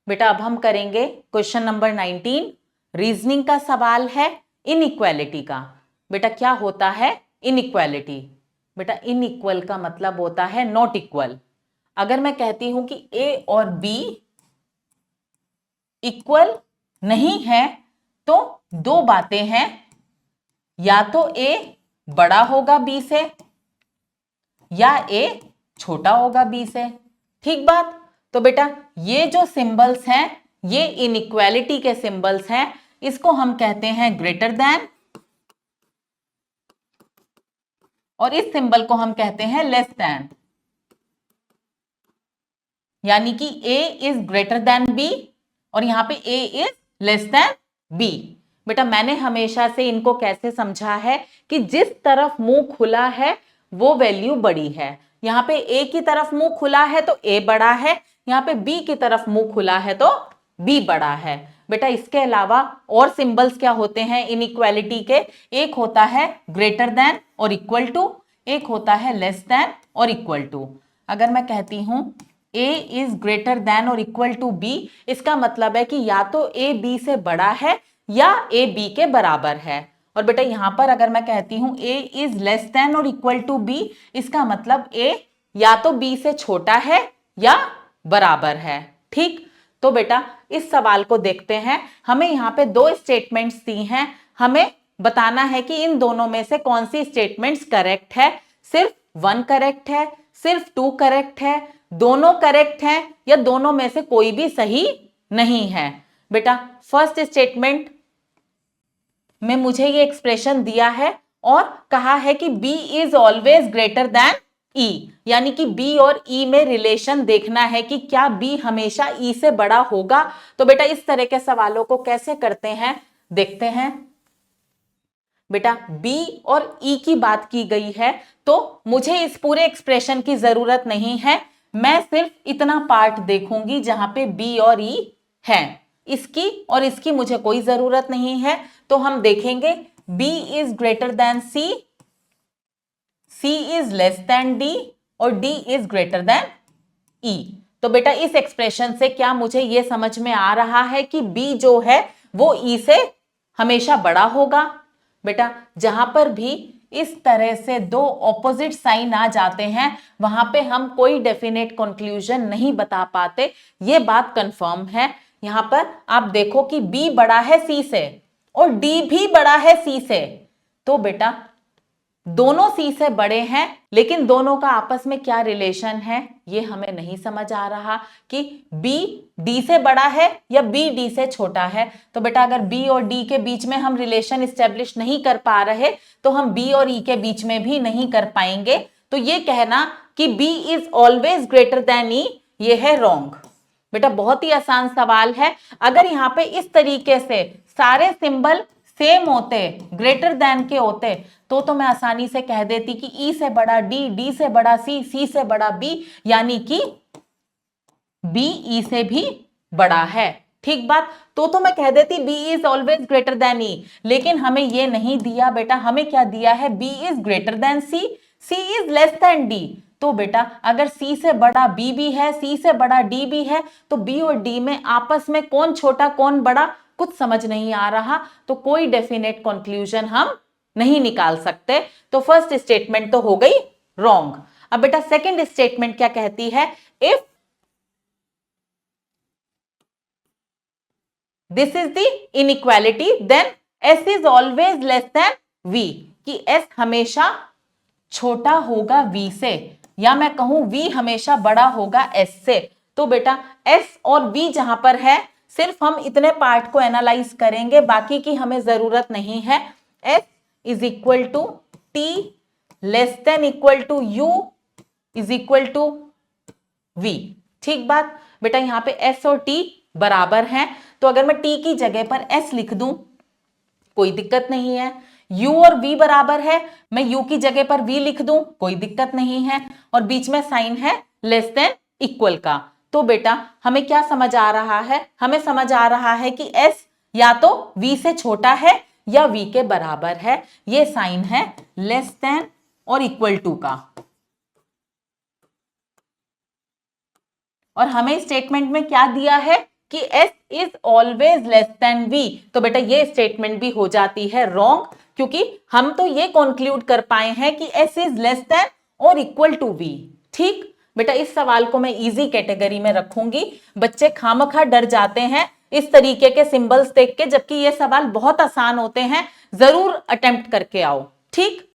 बेटा अब हम करेंगे क्वेश्चन नंबर 19। रीजनिंग का सवाल है इनइक्वालिटी का। बेटा क्या होता है इनइक्वालिटी? बेटा इनइक्वल का मतलब होता है नॉट इक्वल। अगर मैं कहती हूं कि ए और बी इक्वल नहीं है तो दो बातें हैं, या तो ए बड़ा होगा बी से या ए छोटा होगा बी से। ठीक बात। तो बेटा ये जो सिंबल्स हैं ये इनइक्वालिटी के सिंबल्स हैं, इसको हम कहते हैं ग्रेटर देन और इस सिंबल को हम कहते हैं लेस देन। यानी कि ए इज ग्रेटर देन बी और यहां पे ए इज लेस देन बी। बेटा मैंने हमेशा से इनको कैसे समझा है कि जिस तरफ मुंह खुला है वो वैल्यू बड़ी है। यहां पे ए की तरफ मुंह खुला है तो ए बड़ा है, यहां पे बी की तरफ मुंह खुला है तो बी बड़ा है। बेटा इसके अलावा और सिंबल्स क्या होते हैं इनइक्वालिटी के? एक होता है ग्रेटर देन और इक्वल टू, एक होता है लेस देन और इक्वल टू। अगर मैं कहती हूं a इज ग्रेटर देन और इक्वल टू b, इसका मतलब है कि या तो a b से बड़ा है या a b के बराबर है। और बेटा यहां पर अगर मैं कहती हूं a इज लेस देन और इक्वल टू b, इसका मतलब a या तो b से छोटा है या बराबर है। ठीक। तो बेटा इस सवाल को देखते हैं। हमें यहाँ पे दो स्टेटमेंट्स दी हैं, हमें बताना है कि इन दोनों में से कौन सी स्टेटमेंट्स करेक्ट है। सिर्फ वन करेक्ट है, सिर्फ टू करेक्ट है, दोनों करेक्ट हैं या दोनों में से कोई भी सही नहीं है। बेटा फर्स्ट स्टेटमेंट में मुझे ये एक्सप्रेशन दिया है और कहा है कि B is always greater than E, यानी कि B और E में रिलेशन देखना है कि क्या B हमेशा E से बड़ा होगा। तो बेटा इस तरह के सवालों को कैसे करते हैं देखते हैं। बेटा B और E की बात की गई है तो मुझे इस पूरे एक्सप्रेशन की जरूरत नहीं है, मैं सिर्फ इतना पार्ट देखूंगी जहां पे B और E है। इसकी और इसकी मुझे कोई जरूरत नहीं है। तो हम देखेंगे B is greater than C, C is less than D और D is greater than E। तो बेटा इस एक्सप्रेशन से क्या मुझे यह समझ में आ रहा है कि B जो है वो E से हमेशा बड़ा होगा। बेटा जहां पर भी इस तरह से दो ऑपोजिट साइन आ जाते हैं वहां पे हम कोई डेफिनेट कंक्लूजन नहीं बता पाते, ये बात कंफर्म है। यहां पर आप देखो कि B बड़ा है C से और D भी बड़ा है C से, तो बेटा दोनों C से बड़े हैं लेकिन दोनों का आपस में क्या रिलेशन है ये हमें नहीं समझ आ रहा कि B D से बड़ा है या B D से छोटा है। तो बेटा अगर B और D के बीच में हम रिलेशन स्टेब्लिश नहीं कर पा रहे तो हम B और E के बीच में भी नहीं कर पाएंगे। तो ये कहना कि B is always greater than E ये है रॉन्ग। बेटा बहुत ही आसान सवाल है। अगर यहाँ पे इस तरीके से सारे सिंबल सेम होते, ग्रेटर देन के होते, तो मैं आसानी से कह देती कि E से बड़ा D, D से बड़ा C, C से बड़ा B, यानी कि B E से भी बड़ा है। ठीक बात। तो मैं कह देती B is always greater than E, लेकिन हमें ये नहीं दिया बेटा, हमें क्या दिया है B is greater than C, C is less than D। तो बेटा अगर C से बड़ा B भी है, C से बड़ा D भी है, तो B और D में आपस में कौन छोटा कौन बड़ा कुछ समझ नहीं आ रहा, तो कोई डेफिनेट कंक्लूजन हम नहीं निकाल सकते। तो फर्स्ट स्टेटमेंट तो हो गई रॉन्ग। अब बेटा सेकंड स्टेटमेंट क्या कहती है? If this is the inequality then S is always less than V, कि S हमेशा छोटा होगा V से, या मैं कहूं V हमेशा बड़ा होगा S से। तो बेटा S और V जहां पर है सिर्फ हम इतने पार्ट को एनालाइज करेंगे, बाकी की हमें जरूरत नहीं है। S is equal to T less than equal to U is equal to V। ठीक बात। बेटा यहां पे S और T बराबर हैं, तो अगर मैं T की जगह पर S लिख दूं कोई दिक्कत नहीं है। U और V बराबर है, मैं U की जगह पर V लिख दूं कोई दिक्कत नहीं है, और बीच में साइन है लेस देन इक्वल का। तो बेटा हमें क्या समझ आ रहा है? हमें समझ आ रहा है कि S या तो V से छोटा है या V के बराबर है। ये साइन है लेस देन और इक्वल टू का। और हमें स्टेटमेंट में क्या दिया है? कि S is always less than V, तो बेटा ये स्टेटमेंट भी हो जाती है रॉन्ग, क्योंकि हम तो ये कंक्लूड कर पाए हैं कि S इज लेस देन और इक्वल टू V। ठीक बेटा, इस सवाल को मैं इजी कैटेगरी में रखूंगी। बच्चे खामखा डर जाते हैं इस तरीके के सिंबल्स देख के, जबकि ये सवाल बहुत आसान होते हैं। जरूर अटेम्प्ट करके आओ। ठीक,